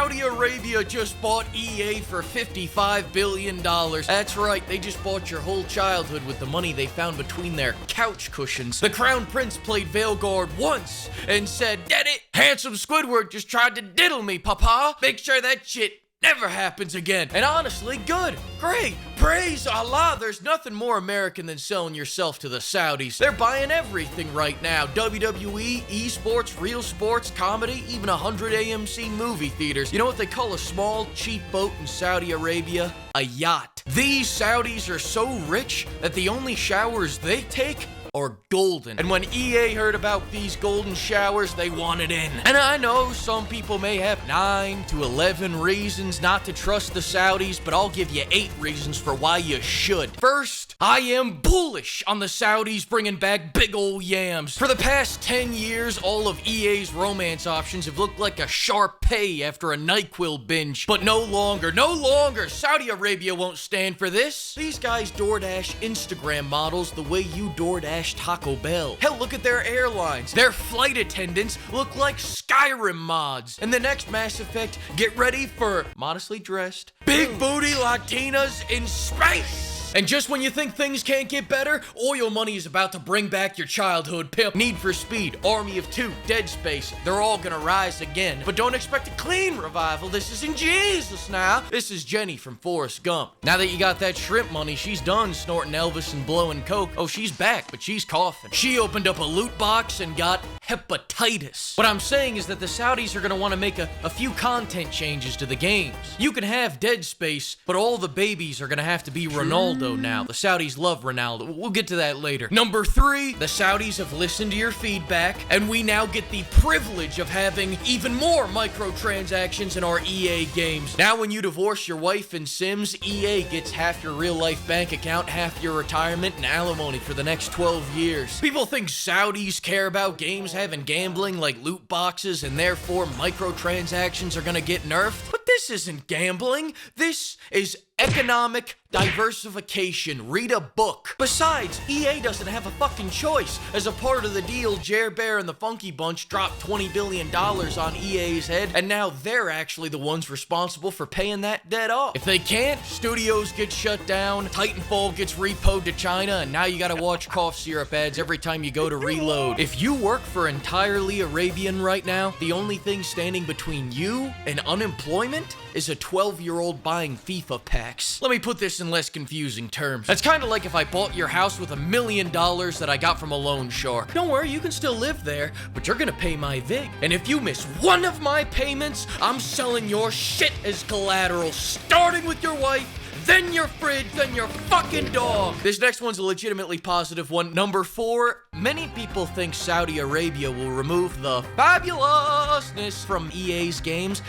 Saudi Arabia just bought EA for $55 billion. That's right, they just bought your whole childhood with the money they found between their couch cushions. The Crown Prince played Veilguard once and said, "Get it? Handsome Squidward just tried to diddle me, papa. Make sure that shit never happens again." And honestly, good, great, praise Allah. There's nothing more American than selling yourself to the Saudis. They're buying everything right now. WWE, esports, real sports, comedy, even 100 AMC movie theaters. You know what they call a small, cheap boat in Saudi Arabia? A yacht. These Saudis are so rich that the only showers they take are golden. And when EA heard about these golden showers, they wanted in. And I know some people may have 9 to 11 reasons not to trust the Saudis, but I'll give you 8 reasons for why you should. First, I am bullish on the Saudis bringing back big ol' yams. For the past 10 years, all of EA's romance options have looked like a sharp pay after a NyQuil binge. But no longer. Saudi Arabia won't stand for this. These guys DoorDash Instagram models the way you DoorDash Taco Bell. Hell, look at their airlines. Their flight attendants look like Skyrim mods. And the next Mass Effect, get ready for modestly dressed, big booty Latinas in space. And just when you think things can't get better, oil money is about to bring back your childhood pimp. Need for Speed, Army of Two, Dead Space, they're all gonna rise again. But don't expect a clean revival. This isn't Jesus now. This is Jenny from Forrest Gump. Now that you got that shrimp money, she's done snorting Elvis and blowing coke. Oh, she's back, but she's coughing. She opened up a loot box and got hepatitis. What I'm saying is that the Saudis are gonna want to make a few content changes to the games. You can have Dead Space, but all the babies are gonna have to be Ronaldo now. The Saudis love Ronaldo. We'll get to that later. Number 3, the Saudis have listened to your feedback, and we now get the privilege of having even more microtransactions in our EA games. Now when you divorce your wife in Sims, EA gets half your real-life bank account, half your retirement, and alimony for the next 12 years. People think Saudis care about games having gambling like loot boxes, and therefore microtransactions are gonna get nerfed. But this isn't gambling. This is economic diversification. Read a book. Besides, EA doesn't have a fucking choice. As a part of the deal, Jer Bear and the Funky Bunch dropped $20 billion on EA's head, and now they're actually the ones responsible for paying that debt off. If they can't, studios get shut down, Titanfall gets repoed to China, and now you gotta watch cough syrup ads every time you go to reload. If you work for entirely Arabian right now, the only thing standing between you and unemployment is a 12-year-old buying FIFA packs. Let me put this in less confusing terms. That's kind of like if I bought your house with $1 million that I got from a loan shark. Don't worry, you can still live there, but you're gonna pay my VIG. And if you miss one of my payments, I'm selling your shit as collateral, starting with your wife, then your fridge, then your fucking dog. This next one's a legitimately positive one. Number 4, many people think Saudi Arabia will remove the fabulousness from EA's games.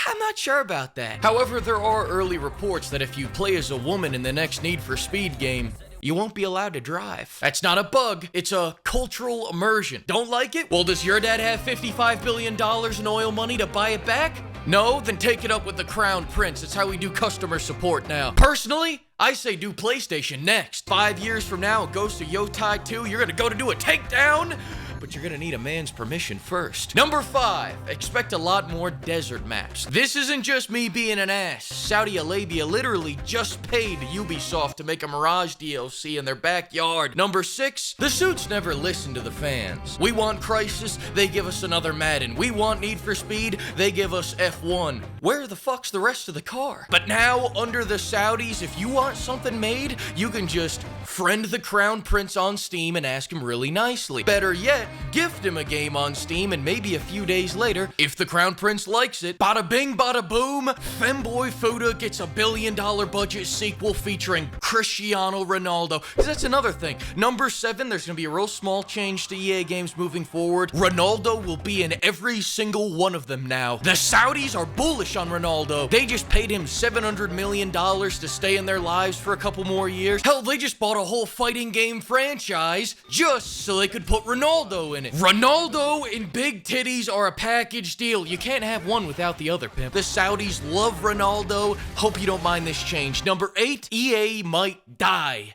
I'm not sure about that. However, there are early reports that if you play as a woman in the next Need for Speed game, you won't be allowed to drive. That's not a bug, it's a cultural immersion. Don't like it? Well, does your dad have $55 billion in oil money to buy it back? No? Then take it up with the Crown Prince. That's how we do customer support now. Personally, I say do PlayStation next. 5 years from now, it goes to Yotai 2, you're gonna go to do a takedown, but you're gonna need a man's permission first. Number 5, expect a lot more desert maps. This isn't just me being an ass. Saudi Arabia literally just paid Ubisoft to make a Mirage DLC in their backyard. Number 6, the suits never listen to the fans. We want Crysis, they give us another Madden. We want Need for Speed, they give us F1. Where the fuck's the rest of the car? But now, under the Saudis, if you want something made, you can just friend the Crown Prince on Steam and ask him really nicely. Better yet, gift him a game on Steam, and maybe a few days later, if the Crown Prince likes it, bada bing, bada boom, Femboy Fuda gets a $1 billion budget sequel featuring Cristiano Ronaldo. Because that's another thing. Number 7, there's gonna be a real small change to EA games moving forward. Ronaldo will be in every single one of them now. The Saudis are bullish on Ronaldo. They just paid him $700 million to stay in their lives for a couple more years. Hell, they just bought a whole fighting game franchise just so they could put Ronaldo in it. Ronaldo and big titties are a package deal. You can't have one without the other, pimp. The Saudis love Ronaldo. Hope you don't mind this change. Number 8, EA might die.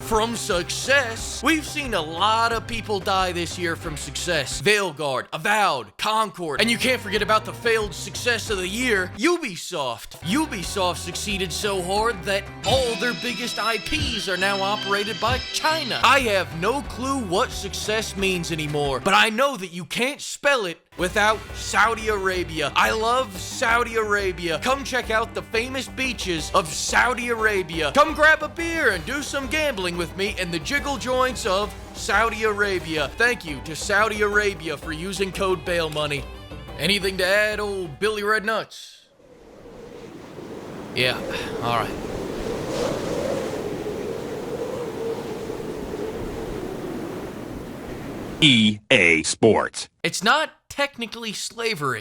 From success, we've seen a lot of people die this year from success. Veilguard, Avowed, Concord, and you can't forget about the failed success of the year, Ubisoft. Ubisoft succeeded so hard that all their biggest IPs are now operated by China. I have no clue what success means anymore, but I know that you can't spell it without Saudi Arabia. I love Saudi Arabia. Come check out the famous beaches of Saudi Arabia. Come grab a beer and do some gambling with me in the jiggle joints of Saudi Arabia. Thank you to Saudi Arabia for using code bail money. Anything to add, old Billy Red Nuts? Yeah, all right. EA Sports. It's not technically slavery.